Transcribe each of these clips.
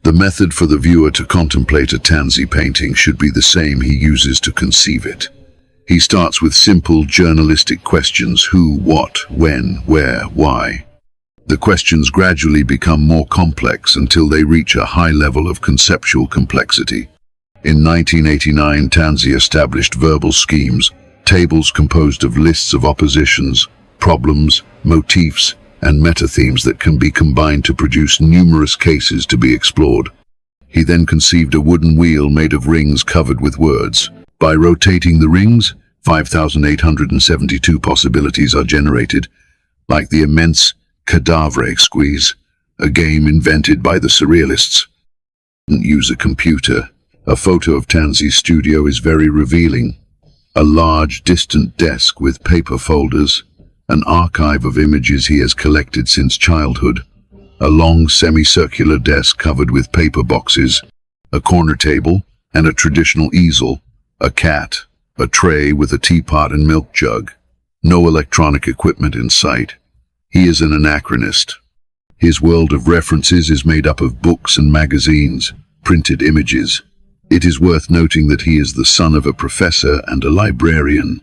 The method for the viewer to contemplate a Tanzi painting should be the same he uses to conceive it. He starts with simple journalistic questions: who, what, when, where, why. The questions gradually become more complex until they reach a high level of conceptual complexity. In 1989, Tanzi established verbal schemes, tables composed of lists of oppositions, problems, motifs, and meta-themes that can be combined to produce numerous cases to be explored. He then conceived a wooden wheel made of rings covered with words. By rotating the rings, 5,872 possibilities are generated, like the immense cadavre squeeze, a game invented by the surrealists. Use a computer. A photo of Tanzi's studio is very revealing. A large, distant desk with paper folders, an archive of images he has collected since childhood, a long semicircular desk covered with paper boxes, a corner table, and a traditional easel, a cat, a tray with a teapot and milk jug. No electronic equipment in sight. He is an anachronist. His world of references is made up of books and magazines, printed images. It is worth noting that he is the son of a professor and a librarian.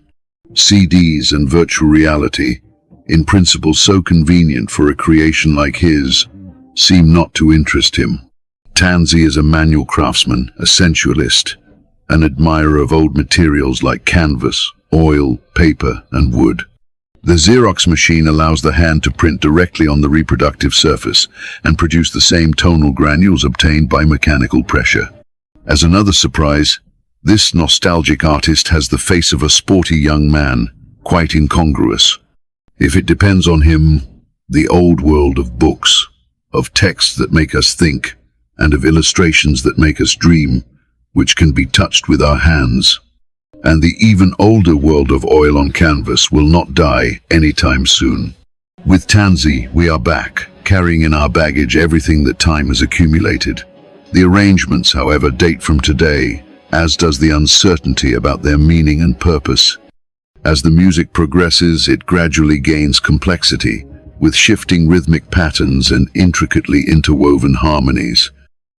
CDs and virtual reality, in principle so convenient for a creation like his, seem not to interest him. Tanzi is a manual craftsman, a sensualist, an admirer of old materials like canvas, oil, paper, and wood. The Xerox machine allows the hand to print directly on the reproductive surface and produce the same tonal granules obtained by mechanical pressure. As another surprise, this nostalgic artist has the face of a sporty young man, quite incongruous. If it depends on him, the old world of books, of texts that make us think, and of illustrations that make us dream, which can be touched with our hands. And the even older world of oil on canvas will not die anytime soon. With Tanzi, we are back, carrying in our baggage everything that time has accumulated. The arrangements, however, date from today, as does the uncertainty about their meaning and purpose. As the music progresses, it gradually gains complexity, with shifting rhythmic patterns and intricately interwoven harmonies.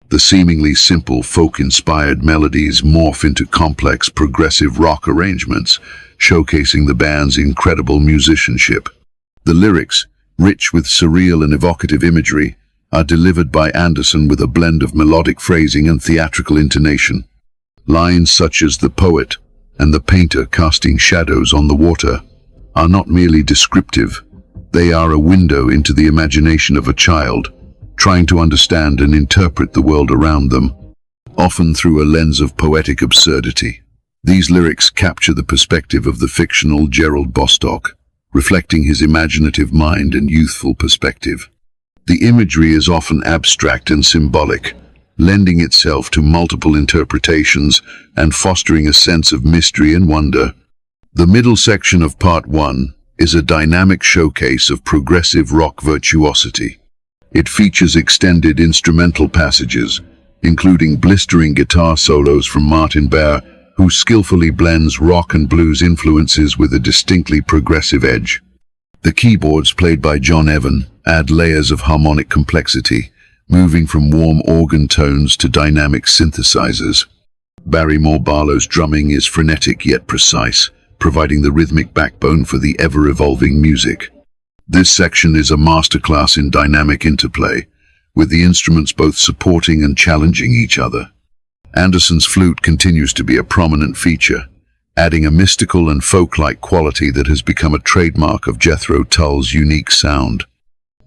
The seemingly simple folk-inspired melodies morph into complex progressive rock arrangements, showcasing the band's incredible musicianship. The lyrics, rich with surreal and evocative imagery, are delivered by Anderson with a blend of melodic phrasing and theatrical intonation. Lines such as "the poet" and "the painter casting shadows on the water" are not merely descriptive. They are a window into the imagination of a child, trying to understand and interpret the world around them, often through a lens of poetic absurdity. These lyrics capture the perspective of the fictional Gerald Bostock, reflecting his imaginative mind and youthful perspective. The imagery is often abstract and symbolic, lending itself to multiple interpretations and fostering a sense of mystery and wonder. The middle section of Part 1 is a dynamic showcase of progressive rock virtuosity. It features extended instrumental passages, including blistering guitar solos from Martin Bare, who skillfully blends rock and blues influences with a distinctly progressive edge. The keyboards, played by John Evan, add layers of harmonic complexity, moving from warm organ tones to dynamic synthesizers. Barrymore Barlow's drumming is frenetic yet precise, providing the rhythmic backbone for the ever-evolving music. This section is a masterclass in dynamic interplay, with the instruments both supporting and challenging each other. Anderson's flute continues to be a prominent feature, adding a mystical and folk-like quality that has become a trademark of Jethro Tull's unique sound.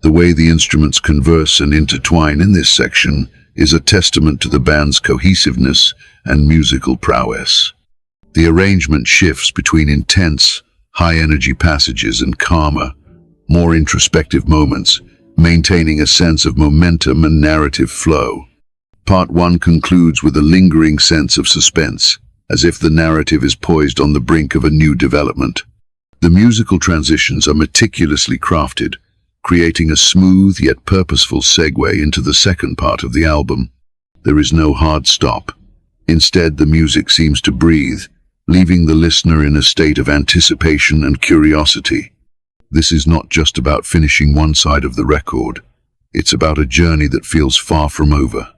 The way the instruments converse and intertwine in this section is a testament to the band's cohesiveness and musical prowess. The arrangement shifts between intense, high-energy passages and calmer, more introspective moments, maintaining a sense of momentum and narrative flow. Part 1 concludes with a lingering sense of suspense, as if the narrative is poised on the brink of a new development. The musical transitions are meticulously crafted, creating a smooth yet purposeful segue into the second part of the album. There is no hard stop. Instead, the music seems to breathe, leaving the listener in a state of anticipation and curiosity. This is not just about finishing one side of the record. It's about a journey that feels far from over.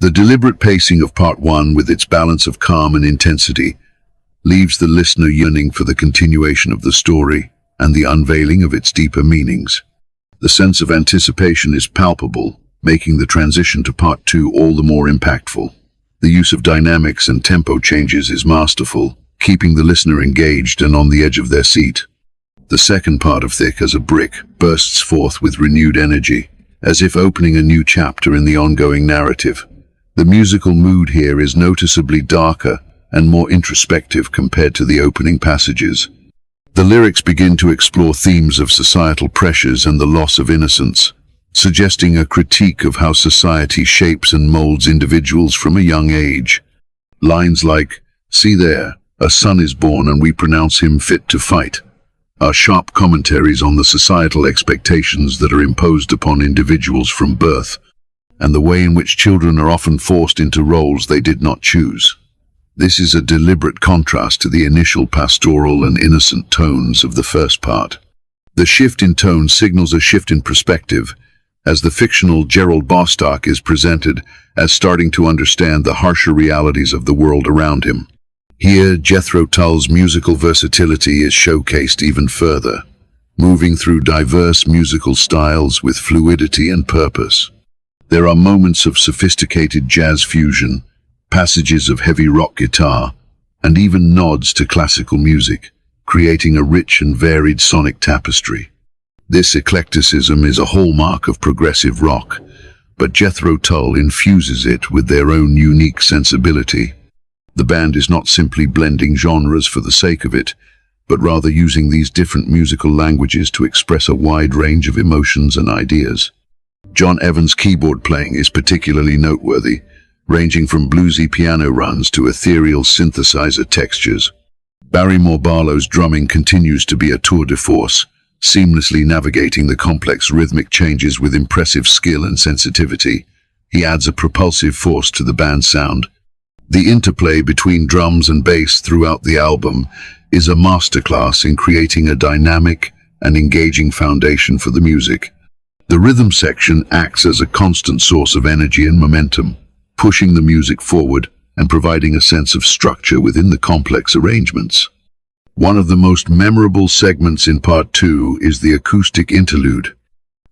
The deliberate pacing of Part 1, with its balance of calm and intensity, leaves the listener yearning for the continuation of the story and the unveiling of its deeper meanings. The sense of anticipation is palpable, making the transition to Part 2 all the more impactful. The use of dynamics and tempo changes is masterful, keeping the listener engaged and on the edge of their seat. The second part of Thick as a Brick bursts forth with renewed energy, as if opening a new chapter in the ongoing narrative. The musical mood here is noticeably darker and more introspective compared to the opening passages. The lyrics begin to explore themes of societal pressures and the loss of innocence, suggesting a critique of how society shapes and molds individuals from a young age. Lines like, "See there, a son is born and we pronounce him fit to fight," are sharp commentaries on the societal expectations that are imposed upon individuals from birth, and the way in which children are often forced into roles they did not choose. This is a deliberate contrast to the initial pastoral and innocent tones of the first part. The shift in tone signals a shift in perspective, as the fictional Gerald Bostock is presented as starting to understand the harsher realities of the world around him. Here, Jethro Tull's musical versatility is showcased even further, moving through diverse musical styles with fluidity and purpose. There are moments of sophisticated jazz fusion, passages of heavy rock guitar, and even nods to classical music, creating a rich and varied sonic tapestry. This eclecticism is a hallmark of progressive rock, but Jethro Tull infuses it with their own unique sensibility. The band is not simply blending genres for the sake of it, but rather using these different musical languages to express a wide range of emotions and ideas. John Evans' keyboard playing is particularly noteworthy, ranging from bluesy piano runs to ethereal synthesizer textures. Barrymore Barlow's drumming continues to be a tour de force, seamlessly navigating the complex rhythmic changes with impressive skill and sensitivity. He adds a propulsive force to the band's sound. The interplay between drums and bass throughout the album is a masterclass in creating a dynamic and engaging foundation for the music. The rhythm section acts as a constant source of energy and momentum, pushing the music forward and providing a sense of structure within the complex arrangements. One of the most memorable segments in Part 2 is the acoustic interlude.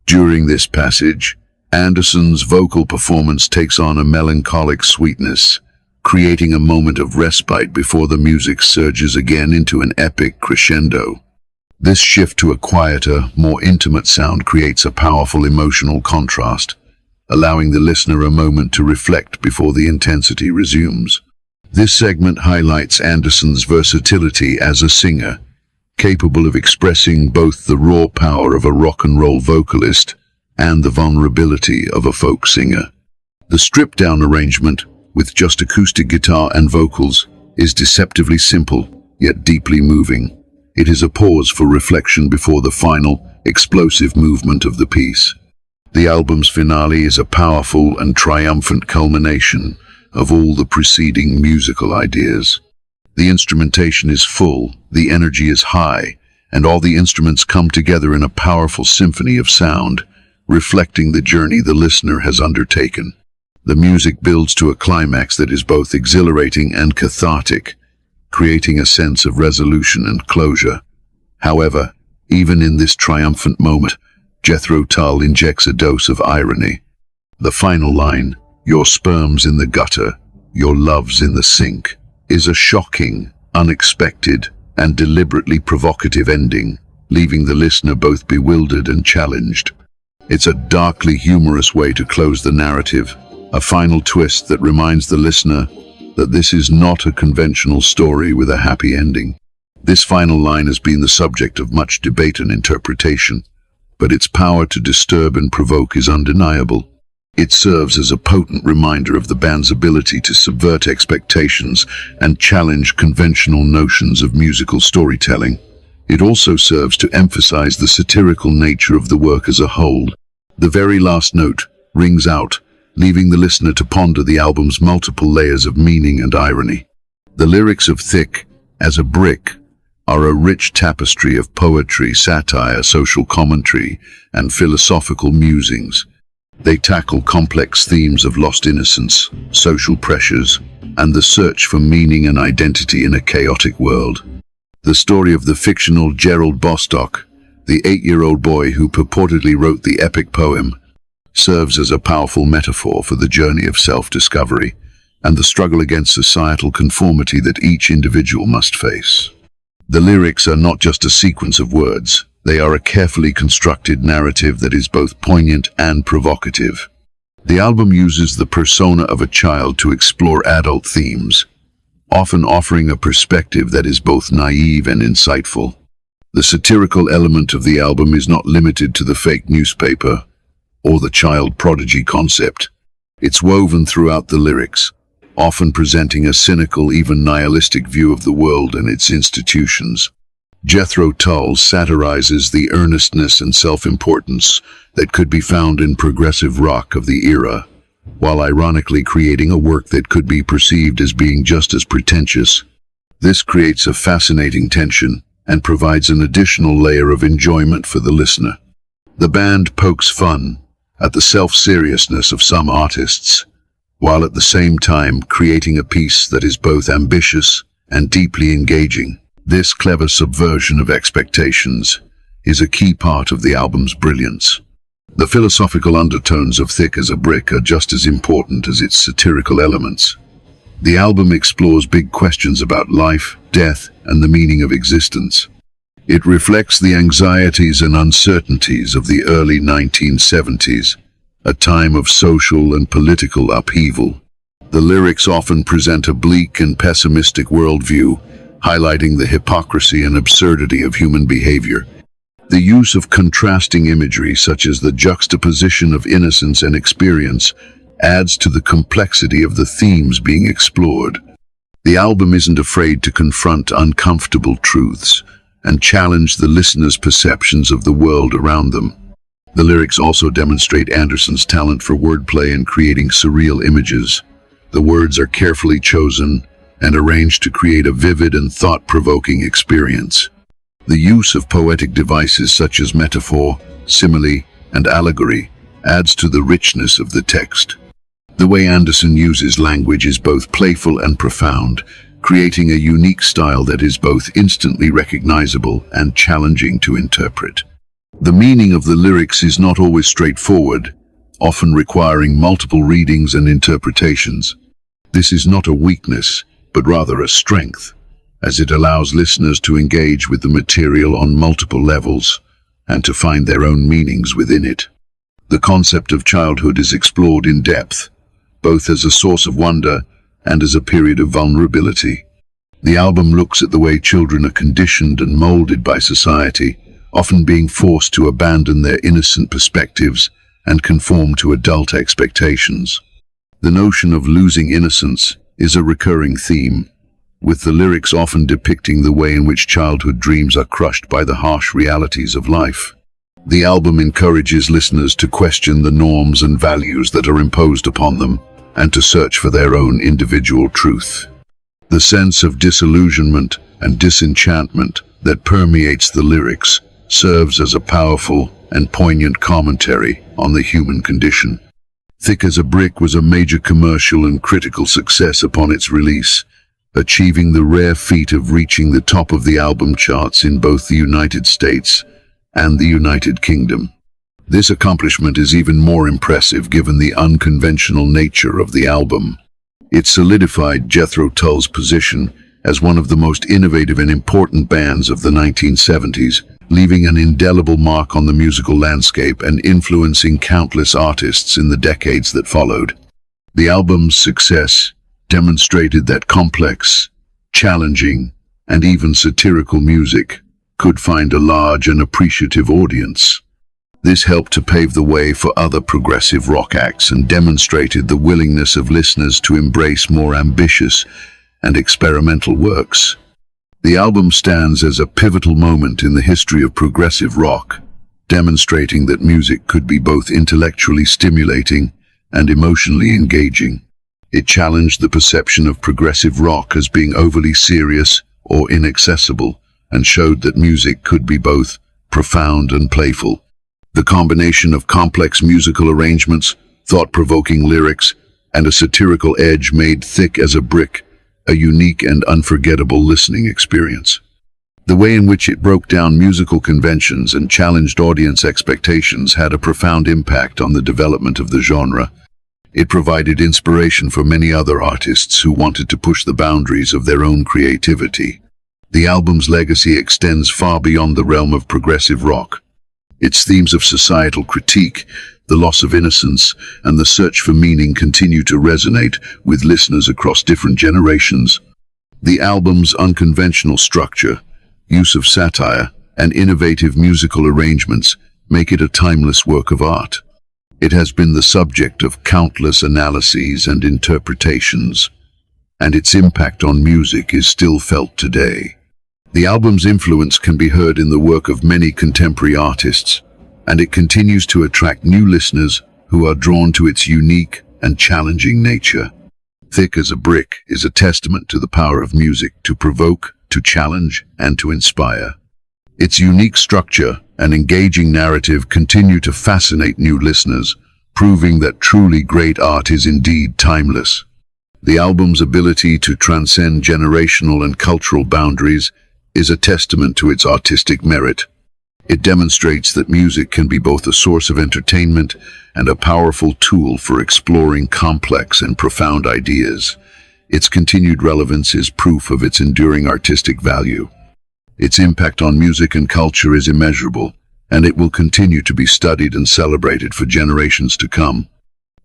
During this passage, Anderson's vocal performance takes on a melancholic sweetness, creating a moment of respite before the music surges again into an epic crescendo. This shift to a quieter, more intimate sound creates a powerful emotional contrast, allowing the listener a moment to reflect before the intensity resumes. This segment highlights Anderson's versatility as a singer, capable of expressing both the raw power of a rock and roll vocalist and the vulnerability of a folk singer. The stripped-down arrangement, with just acoustic guitar and vocals, is deceptively simple, yet deeply moving. It is a pause for reflection before the final, explosive movement of the piece. The album's finale is a powerful and triumphant culmination of all the preceding musical ideas. The instrumentation is full, the energy is high, and all the instruments come together in a powerful symphony of sound, reflecting the journey the listener has undertaken. The music builds to a climax that is both exhilarating and cathartic, creating a sense of resolution and closure. However, even in this triumphant moment, Jethro Tull injects a dose of irony. The final line, "Your sperm's in the gutter, your love's in the sink," is a shocking, unexpected, and deliberately provocative ending, leaving the listener both bewildered and challenged. It's a darkly humorous way to close the narrative, a final twist that reminds the listener that this is not a conventional story with a happy ending. This final line has been the subject of much debate and interpretation, but its power to disturb and provoke is undeniable. It serves as a potent reminder of the band's ability to subvert expectations and challenge conventional notions of musical storytelling. It also serves to emphasize the satirical nature of the work as a whole. The very last note rings out, leaving the listener to ponder the album's multiple layers of meaning and irony. The lyrics of Thick as a Brick are a rich tapestry of poetry, satire, social commentary, and philosophical musings. They tackle complex themes of lost innocence, social pressures, and the search for meaning and identity in a chaotic world. The story of the fictional Gerald Bostock, the 8-year-old boy who purportedly wrote the epic poem, serves as a powerful metaphor for the journey of self-discovery and the struggle against societal conformity that each individual must face. The lyrics are not just a sequence of words. They are a carefully constructed narrative that is both poignant and provocative. The album uses the persona of a child to explore adult themes, often offering a perspective that is both naive and insightful. The satirical element of the album is not limited to the fake newspaper or the child prodigy concept. It's woven throughout the lyrics, often presenting a cynical, even nihilistic view of the world and its institutions. JETHRO TULL satirizes the earnestness and self-importance that could be found in progressive rock of the era, while ironically creating a work that could be perceived as being just as pretentious. This creates a fascinating tension and provides an additional layer of enjoyment for the listener. The band pokes fun at the self-seriousness of some artists, while at the same time creating a piece that is both ambitious and deeply engaging. This clever subversion of expectations is a key part of the album's brilliance. The philosophical undertones of Thick as a Brick are just as important as its satirical elements. The album explores big questions about life, death, and the meaning of existence. It reflects the anxieties and uncertainties of the early 1970s, a time of social and political upheaval. The lyrics often present a bleak and pessimistic worldview, highlighting the hypocrisy and absurdity of human behavior. The use of contrasting imagery, such as the juxtaposition of innocence and experience, adds to the complexity of the themes being explored. The album isn't afraid to confront uncomfortable truths and challenge the listener's perceptions of the world around them. The lyrics also demonstrate Anderson's talent for wordplay and creating surreal images. The words are carefully chosen and arranged to create a vivid and thought-provoking experience. The use of poetic devices such as metaphor, simile, and allegory adds to the richness of the text. The way Anderson uses language is both playful and profound, creating a unique style that is both instantly recognizable and challenging to interpret. The meaning of the lyrics is not always straightforward, often requiring multiple readings and interpretations. This is not a weakness, but rather a strength, as it allows listeners to engage with the material on multiple levels and to find their own meanings within it. The concept of childhood is explored in depth, both as a source of wonder and as a period of vulnerability. The album looks at the way children are conditioned and molded by society, often being forced to abandon their innocent perspectives and conform to adult expectations. The notion of losing innocence is a recurring theme, with the lyrics often depicting the way in which childhood dreams are crushed by the harsh realities of life. The album encourages listeners to question the norms and values that are imposed upon them and to search for their own individual truth. The sense of disillusionment and disenchantment that permeates the lyrics serves as a powerful and poignant commentary on the human condition. Thick as a Brick was a major commercial and critical success upon its release, achieving the rare feat of reaching the top of the album charts in both the United States and the United Kingdom. This accomplishment is even more impressive given the unconventional nature of the album. It solidified JETHRO TULL's position as one of the most innovative and important bands of the 1970s, leaving an indelible mark on the musical landscape and influencing countless artists in the decades that followed. The album's success demonstrated that complex, challenging, and even satirical music could find a large and appreciative audience. This helped to pave the way for other progressive rock acts and demonstrated the willingness of listeners to embrace more ambitious and experimental works. The album stands as a pivotal moment in the history of progressive rock, demonstrating that music could be both intellectually stimulating and emotionally engaging. It challenged the perception of progressive rock as being overly serious or inaccessible, and showed that music could be both profound and playful. The combination of complex musical arrangements, thought-provoking lyrics, and a satirical edge made Thick as a Brick a unique and unforgettable listening experience. The way in which it broke down musical conventions and challenged audience expectations had a profound impact on the development of the genre. It provided inspiration for many other artists who wanted to push the boundaries of their own creativity. The album's legacy extends far beyond the realm of progressive rock. Its themes of societal critique, the loss of innocence, and the search for meaning continue to resonate with listeners across different generations. The album's unconventional structure, use of satire, and innovative musical arrangements make it a timeless work of art. It has been the subject of countless analyses and interpretations, and its impact on music is still felt today. The album's influence can be heard in the work of many contemporary artists, and it continues to attract new listeners who are drawn to its unique and challenging nature. Thick as a Brick is a testament to the power of music to provoke, to challenge, and to inspire. Its unique structure and engaging narrative continue to fascinate new listeners, proving that truly great art is indeed timeless. The album's ability to transcend generational and cultural boundaries is a testament to its artistic merit. It demonstrates that music can be both a source of entertainment and a powerful tool for exploring complex and profound ideas. Its continued relevance is proof of its enduring artistic value. Its impact on music and culture is immeasurable, and it will continue to be studied and celebrated for generations to come.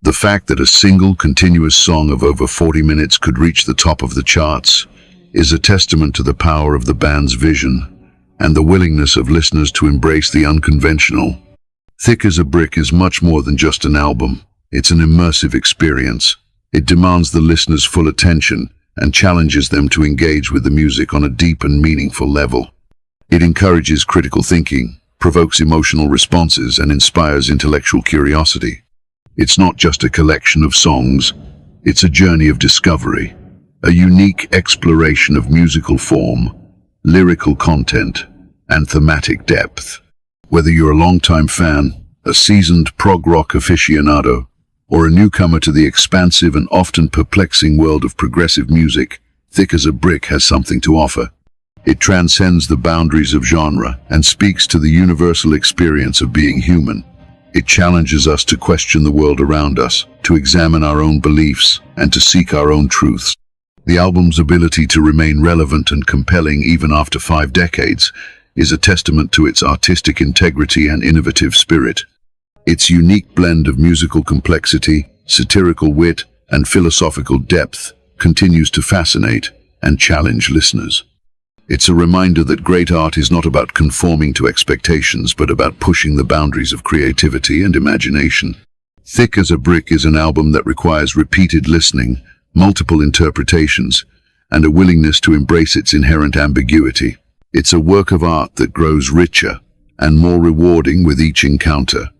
The fact that a single continuous song of over 40 minutes could reach the top of the charts is a testament to the power of the band's vision and the willingness of listeners to embrace the unconventional. Thick as a Brick is much more than just an album. It's an immersive experience. It demands the listener's full attention and challenges them to engage with the music on a deep and meaningful level. It encourages critical thinking, provokes emotional responses, and inspires intellectual curiosity. It's not just a collection of songs, it's a journey of discovery, a unique exploration of musical form, lyrical content, and thematic depth. Whether you're a longtime fan, a seasoned prog rock aficionado, or a newcomer to the expansive and often perplexing world of progressive music, Thick as a Brick has something to offer. It transcends the boundaries of genre and speaks to the universal experience of being human. It challenges us to question the world around us, to examine our own beliefs, and to seek our own truths. The album's ability to remain relevant and compelling even after 5 decades is a testament to its artistic integrity and innovative spirit. Its unique blend of musical complexity, satirical wit, and philosophical depth continues to fascinate and challenge listeners. It's a reminder that great art is not about conforming to expectations, but about pushing the boundaries of creativity and imagination. Thick as a Brick is an album that requires repeated listening, multiple interpretations, and a willingness to embrace its inherent ambiguity. It's a work of art that grows richer and more rewarding with each encounter.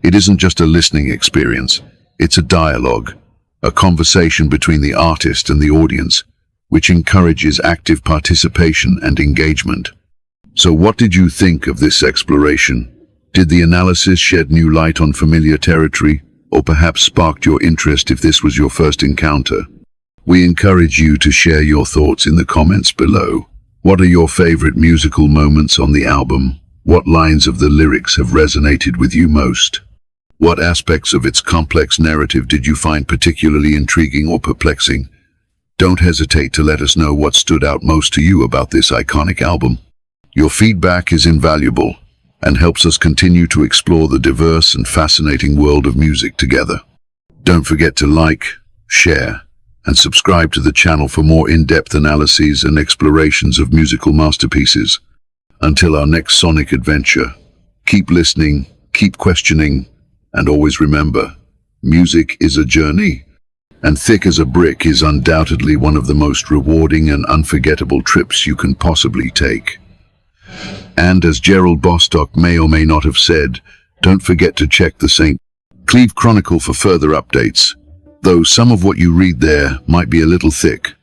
It isn't just a listening experience, it's a dialogue, a conversation between the artist and the audience, which encourages active participation and engagement. So what did you think of this exploration? Did the analysis shed new light on familiar territory, or perhaps sparked your interest if this was your first encounter? We encourage you to share your thoughts in the comments below. What are your favorite musical moments on the album? What lines of the lyrics have resonated with you most? What aspects of its complex narrative did you find particularly intriguing or perplexing? Don't hesitate to let us know what stood out most to you about this iconic album. Your feedback is invaluable and helps us continue to explore the diverse and fascinating world of music together. Don't forget to like, share, and subscribe to the channel for more in-depth analyses and explorations of musical masterpieces. Until our next sonic adventure, keep listening, keep questioning, and always remember, music is a journey, and Thick as a Brick is undoubtedly one of the most rewarding and unforgettable trips you can possibly take. And as Gerald Bostock may or may not have said, don't forget to check the St. Cleve Chronicle for further updates, though some of what you read there might be a little thick.